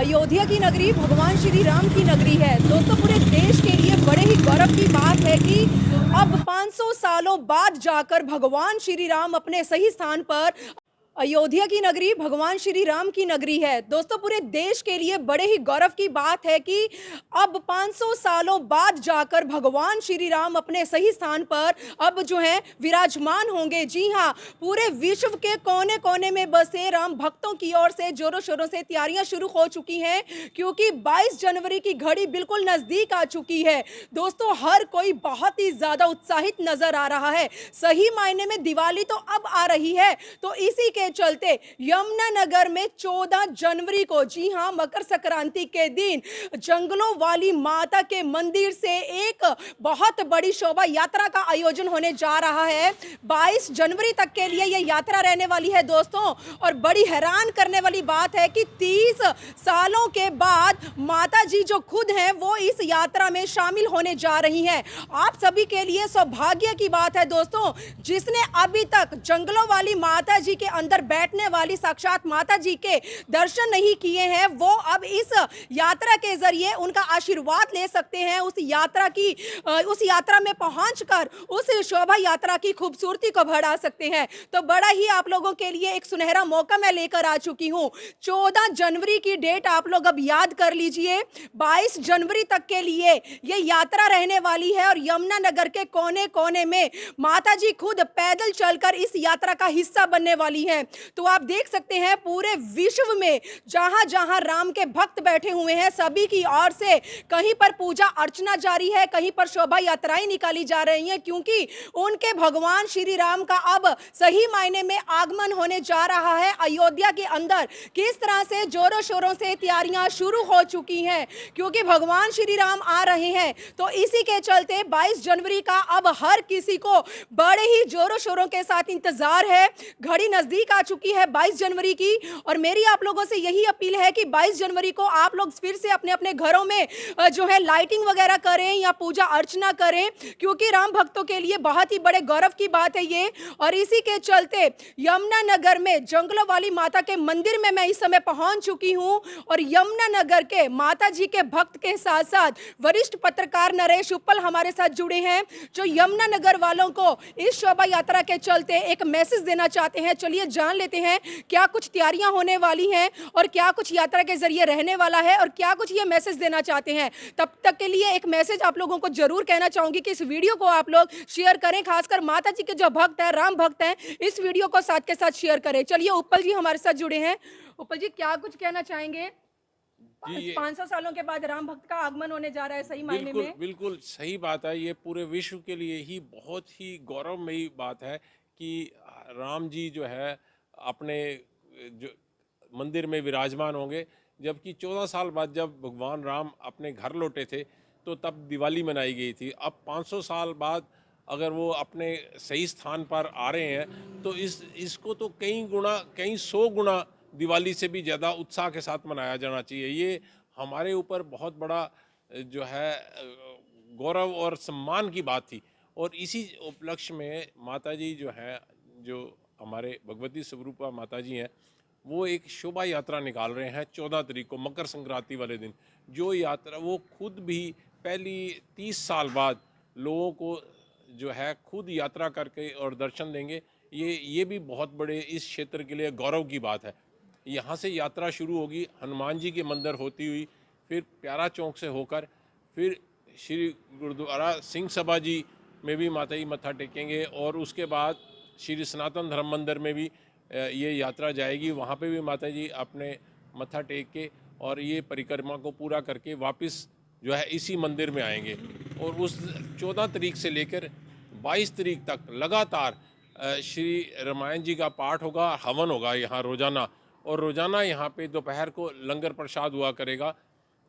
अयोध्या की नगरी भगवान श्री राम की नगरी है। दोस्तों, पूरे देश के लिए बड़े ही गौरव की बात है कि अब 500 सालों बाद जाकर भगवान श्री राम अपने सही स्थान पर अयोध्या की नगरी भगवान श्री राम की नगरी है। दोस्तों, पूरे देश के लिए बड़े ही गौरव की बात है कि अब 500 सालों बाद जाकर भगवान श्री राम अपने सही स्थान पर अब जो है विराजमान होंगे। जी हाँ, पूरे विश्व के कोने कोने में बसे राम भक्तों की ओर से जोरों शोरों से तैयारियां शुरू हो चुकी हैं, क्योंकि 22 जनवरी की घड़ी बिल्कुल नजदीक आ चुकी है। दोस्तों, हर कोई बहुत ही ज्यादा उत्साहित नजर आ रहा है। सही मायने में दिवाली तो अब आ रही है, तो इसी के चलते यमुनानगर में 14 जनवरी को, जी हां, मकर संक्रांति के दिन जंगलों वाली माता के मंदिर से एक बहुत बड़ी शोभा यात्रा का आयोजन होने जा रहा है। 22 जनवरी तक के लिए यह यात्रा रहने वाली है दोस्तों। और बड़ी हैरान करने वाली बात है कि 30 सालों के बाद माता जी जो खुद हैं वो इस यात्रा में शामिल होने जा रही हैं। आप सभी के लिए सौभाग्य की बात है दोस्तों, जिसने अभी तक जंगलों वाली माता जी के अंदर बैठने वाली साक्षात माता जी के दर्शन नहीं किए हैं, वो अब इस यात्रा के जरिए उनका आशीर्वाद ले सकते हैं। उस यात्रा में पहुंचकर उस शोभा यात्रा की खूबसूरती को बढ़ा सकते हैं। तो बड़ा ही आप लोगों के लिए एक सुनहरा मौका मैं लेकर आ चुकी हूं। 14 जनवरी की डेट आप लोग अब याद कर लीजिए। 22 जनवरी तक के लिए ये यात्रा रहने वाली है और यमुनानगर के कोने कोने में माता जी खुद पैदल चलकर इस यात्रा का हिस्सा बनने वाली हैं। तो आप देख सकते हैं पूरे विश्व में जहां जहां राम के भक्त बैठे हुए हैं, सभी की ओर से कहीं पर पूजा अर्चना जारी है, कहीं पर शोभा यात्राएं निकाली जा रही हैं, क्योंकि उनके भगवान श्री राम का अब सही मायने में आगमन होने जा रहा है। अयोध्या के अंदर किस तरह से जोरों शोरों से तैयारियां शुरू हो चुकी हैं, क्योंकि भगवान श्री राम आ रहे हैं। तो इसी के चलते 22 जनवरी का अब हर किसी को बड़े ही जोरों शोरों के साथ इंतजार है। घड़ी नजदीक आ चुकी है 22 जनवरी की, और मेरी आप लोगों से यही अपील है कि 22 जनवरी को आप लोग फिर से अपने अपने घरों में जो है लाइटिंग वगैरह करें या पूजा अर्चना करें, क्योंकि राम भक्तों के लिए बहुत ही बड़े गौरव की बात है ये। और इसी के चलते यमुनानगर में जंगलों वाली माता के मंदिर में मैं इस समय पहुंच चुकी हूं, और यमुनानगर के माता जी के भक्त के साथ साथ वरिष्ठ पत्रकार नरेश उपल हमारे साथ जुड़े हैं, जो यमुनानगर वालों को इस शोभा यात्रा के चलते एक मैसेज देना चाहते हैं। चलिए जान लेते हैं क्या कुछ तैयारियां होने वाली हैं और क्या कुछ यात्रा के जरिए रहने वाला है और क्या कुछ ये मैसेज देना चाहते हैं। तब तक के लिए एक मैसेज आप लोगों को जरूर कहना चाहूंगी कि इस वीडियो को आप लोग शेयर करें, खासकर माता जी के जो भक्त हैं, राम भक्त हैं, इस वीडियो को साथ के साथ शेयर करें। चलिए, उपल जी हमारे साथ जुड़े हैं। उपल जी, क्या कुछ कहना चाहेंगे? 500 सालों के बाद राम भक्त का आगमन होने जा रहा है, सही मायने में। बिल्कुल सही बात है। ये पूरे विश्व के लिए ही बहुत ही गौरवमयी बात है कि राम जी जो है अपने जो मंदिर में विराजमान होंगे, जबकि 14 साल बाद जब भगवान राम अपने घर लौटे थे तो तब दिवाली मनाई गई थी। अब 500 साल बाद अगर वो अपने सही स्थान पर आ रहे हैं तो इसको तो कई 100 गुना दिवाली से भी ज़्यादा उत्साह के साथ मनाया जाना चाहिए। ये हमारे ऊपर बहुत बड़ा जो है गौरव और सम्मान की बात थी। और इसी उपलक्ष्य में माता जी जो हैं, जो हमारे भगवती स्वरूपा माता जी हैं, वो एक शोभा यात्रा निकाल रहे हैं 14 तारीख को, मकर संक्रांति वाले दिन। जो यात्रा वो खुद भी पहली 30 साल बाद लोगों को जो है खुद यात्रा करके और दर्शन देंगे। ये भी बहुत बड़े इस क्षेत्र के लिए गौरव की बात है। यहाँ से यात्रा शुरू होगी हनुमान जी के मंदिर होती हुई, फिर प्यारा चौक से होकर फिर श्री गुरुद्वारा सिंह सभा जी में भी माता जी मत्था टेकेंगे, और उसके बाद श्री सनातन धर्म मंदिर में भी ये यात्रा जाएगी। वहाँ पे भी माता जी अपने मत्था टेक के और ये परिक्रमा को पूरा करके वापस जो है इसी मंदिर में आएंगे। और उस 14 तारीख से लेकर 22 तारीख तक लगातार श्री रामायण जी का पाठ होगा, हवन होगा यहाँ रोज़ाना, और रोज़ाना यहाँ पे दोपहर को लंगर प्रसाद हुआ करेगा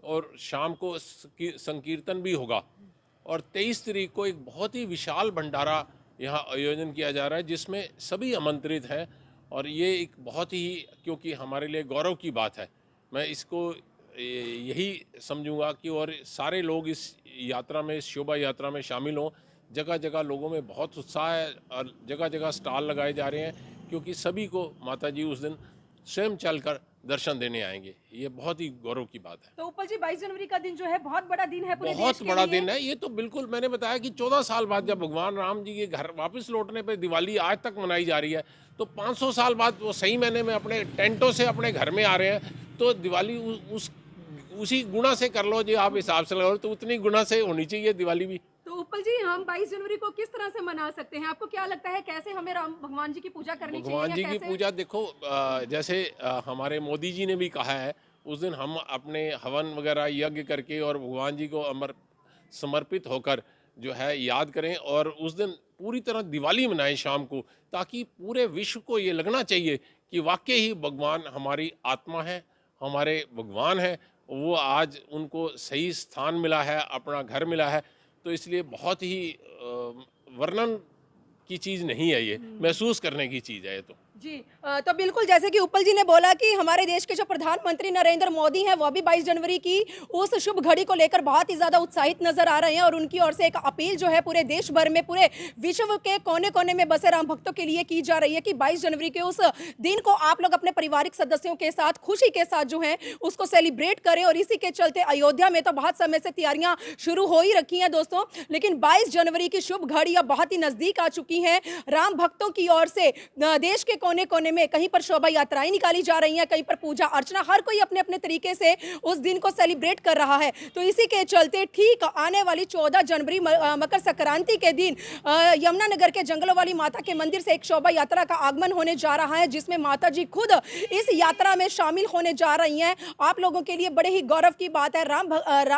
और शाम को संकीर्तन भी होगा। और 23 तारीख को एक बहुत ही विशाल भंडारा यहाँ आयोजन किया जा रहा है, जिसमें सभी आमंत्रित हैं। और ये एक बहुत ही, क्योंकि हमारे लिए गौरव की बात है, मैं इसको यही समझूंगा कि और सारे लोग इस यात्रा में, इस शोभा यात्रा में शामिल हों। जगह जगह लोगों में बहुत उत्साह है और जगह जगह स्टॉल लगाए जा रहे हैं, क्योंकि सभी को माता जी उस दिन स्वयं चलकर दर्शन देने आएंगे। ये बहुत ही गौरव की बात है। तो उपल जी 22 जनवरी का दिन जो है बहुत बड़ा दिन है पूरे देश बहुत के बड़ा लिए। दिन है ये तो। बिल्कुल, मैंने बताया कि 14 साल बाद जब भगवान राम जी के घर वापस लौटने पे दिवाली आज तक मनाई जा रही है, तो 500 साल बाद वो सही मैंने में अपने टेंटों से अपने घर में आ रहे हैं। तो दिवाली उसी गुणा से कर लो, जो आप हिसाब से लगाओ, तो उतनी गुणा से होनी चाहिए दिवाली भी। तो उपल जी हम 22 जनवरी को किस तरह से मना सकते हैं? आपको क्या लगता है कैसे हमें राम भगवान जी की पूजा करनी चाहिए? भगवान जी या की कैसे? पूजा देखो, जैसे हमारे मोदी जी ने भी कहा है, उस दिन हम अपने हवन वगैरह यज्ञ करके और भगवान जी को अमर समर्पित होकर जो है याद करें, और उस दिन पूरी तरह दिवाली मनाएं शाम को, ताकि पूरे विश्व को ये लगना चाहिए कि वाकई ही भगवान हमारी आत्मा है, हमारे भगवान है। वो आज उनको सही स्थान मिला है, अपना घर मिला है। तो इसलिए बहुत ही वर्णन की चीज़ नहीं है, ये महसूस करने की चीज़ है ये तो। जी तो बिल्कुल जैसे कि उपल जी ने बोला कि हमारे देश के जो प्रधानमंत्री नरेंद्र मोदी हैं वो भी 22 जनवरी की उस शुभ घड़ी को लेकर बहुत ही ज़्यादा उत्साहित नजर आ रहे हैं, और उनकी ओर से एक अपील जो है पूरे देश भर में, पूरे विश्व के कोने कोने में बसे राम भक्तों के लिए की जा रही है कि 22 जनवरी के उस दिन को आप लोग अपने पारिवारिक सदस्यों के साथ खुशी के साथ जो है उसको सेलिब्रेट करें। और इसी के चलते अयोध्या में तो बहुत समय से तैयारियां शुरू हो ही रखी हैं दोस्तों, लेकिन 22 जनवरी की शुभ घड़ी अब बहुत ही नजदीक आ चुकी है। राम भक्तों की ओर से देश के कोने कोने में कहीं पर शोभा यात्राएं निकाली जा रही हैं, कहीं पर पूजा अर्चना, हर कोई अपने अपने तरीके से उस दिन को सेलिब्रेट कर रहा है। तो इसी के चलते ठीक आने वाली 14 जनवरी मकर संक्रांति के दिन यमुनानगर के जंगलों वाली माता के मंदिर से एक शोभा यात्रा का आगमन होने जा रहा है, जिसमें माता जी खुद इस यात्रा में शामिल होने जा रही हैं। आप लोगों के लिए बड़े ही गौरव की बात है,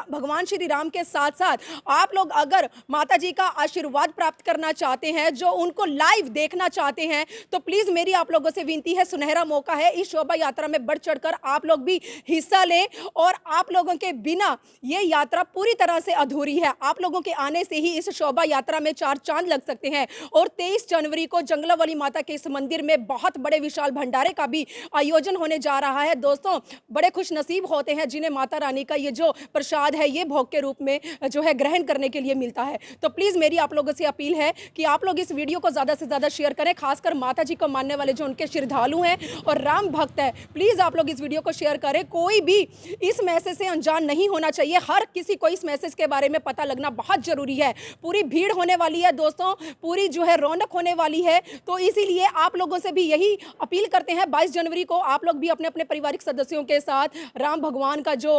भगवान श्री राम के साथ साथ आप लोग अगर माता जी का आशीर्वाद प्राप्त करना चाहते हैं, जो उनको लाइव देखना चाहते हैं, तो प्लीज मेरी आप लोगों से विनती है, सुनहरा मौका है, इस शोभा यात्रा में बढ़ चढ़कर आप लोग भी हिस्सा लें। और आप लोगों के बिना ये यात्रा पूरी तरह से अधूरी है। आप लोगों के आने से ही इस शोभा यात्रा में 4 चांद लग सकते हैं। और 23 जनवरी को जंगलावाली माता के इस मंदिर में बहुत बड़े विशाल भंडारे का भी आयोजन होने जा रहा है। दोस्तों बड़े खुश नसीब होते हैं जिन्हें माता रानी का ये जो प्रसाद है ये भोग के रूप में जो है ग्रहण करने के लिए मिलता है। तो प्लीज मेरी आप लोगों से अपील है कि आप लोग इस वीडियो को ज्यादा से ज्यादा शेयर करें, खासकर माता जी को मानने वाले जो उनके श्रद्धालु हैं और राम भक्त है, प्लीज आप लोग इस वीडियो को शेयर करें। कोई भी इस मैसेज से अनजान नहीं होना चाहिए, हर किसी को इस मैसेज के बारे में पता लगना बहुत जरूरी है। पूरी भीड़ होने वाली है दोस्तों, पूरी जो है रौनक होने वाली है। तो इसीलिए आप लोगों से भी यही अपील करते हैं, 22 जनवरी को आप लोग भी अपने अपने पारिवारिक सदस्यों के साथ राम भगवान का जो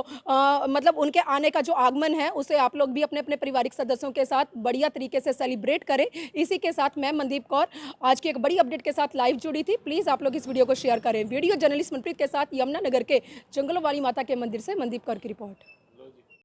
मतलब उनके आने का जो आगमन है उसे आप लोग भी अपने अपने पारिवारिक सदस्यों के साथ बढ़िया तरीके से सेलिब्रेट करें। इसी के साथ मैं मनदीप कौर आज की एक बड़ी अपडेट के साथ लाइव जुड़ी थी। प्लीज आप लोग इस वीडियो को शेयर करें। वीडियो जर्नलिस्ट मनप्रीत के साथ यमुनानगर के जंगलों वाली माता के मंदिर से मनदीप कौर की रिपोर्ट।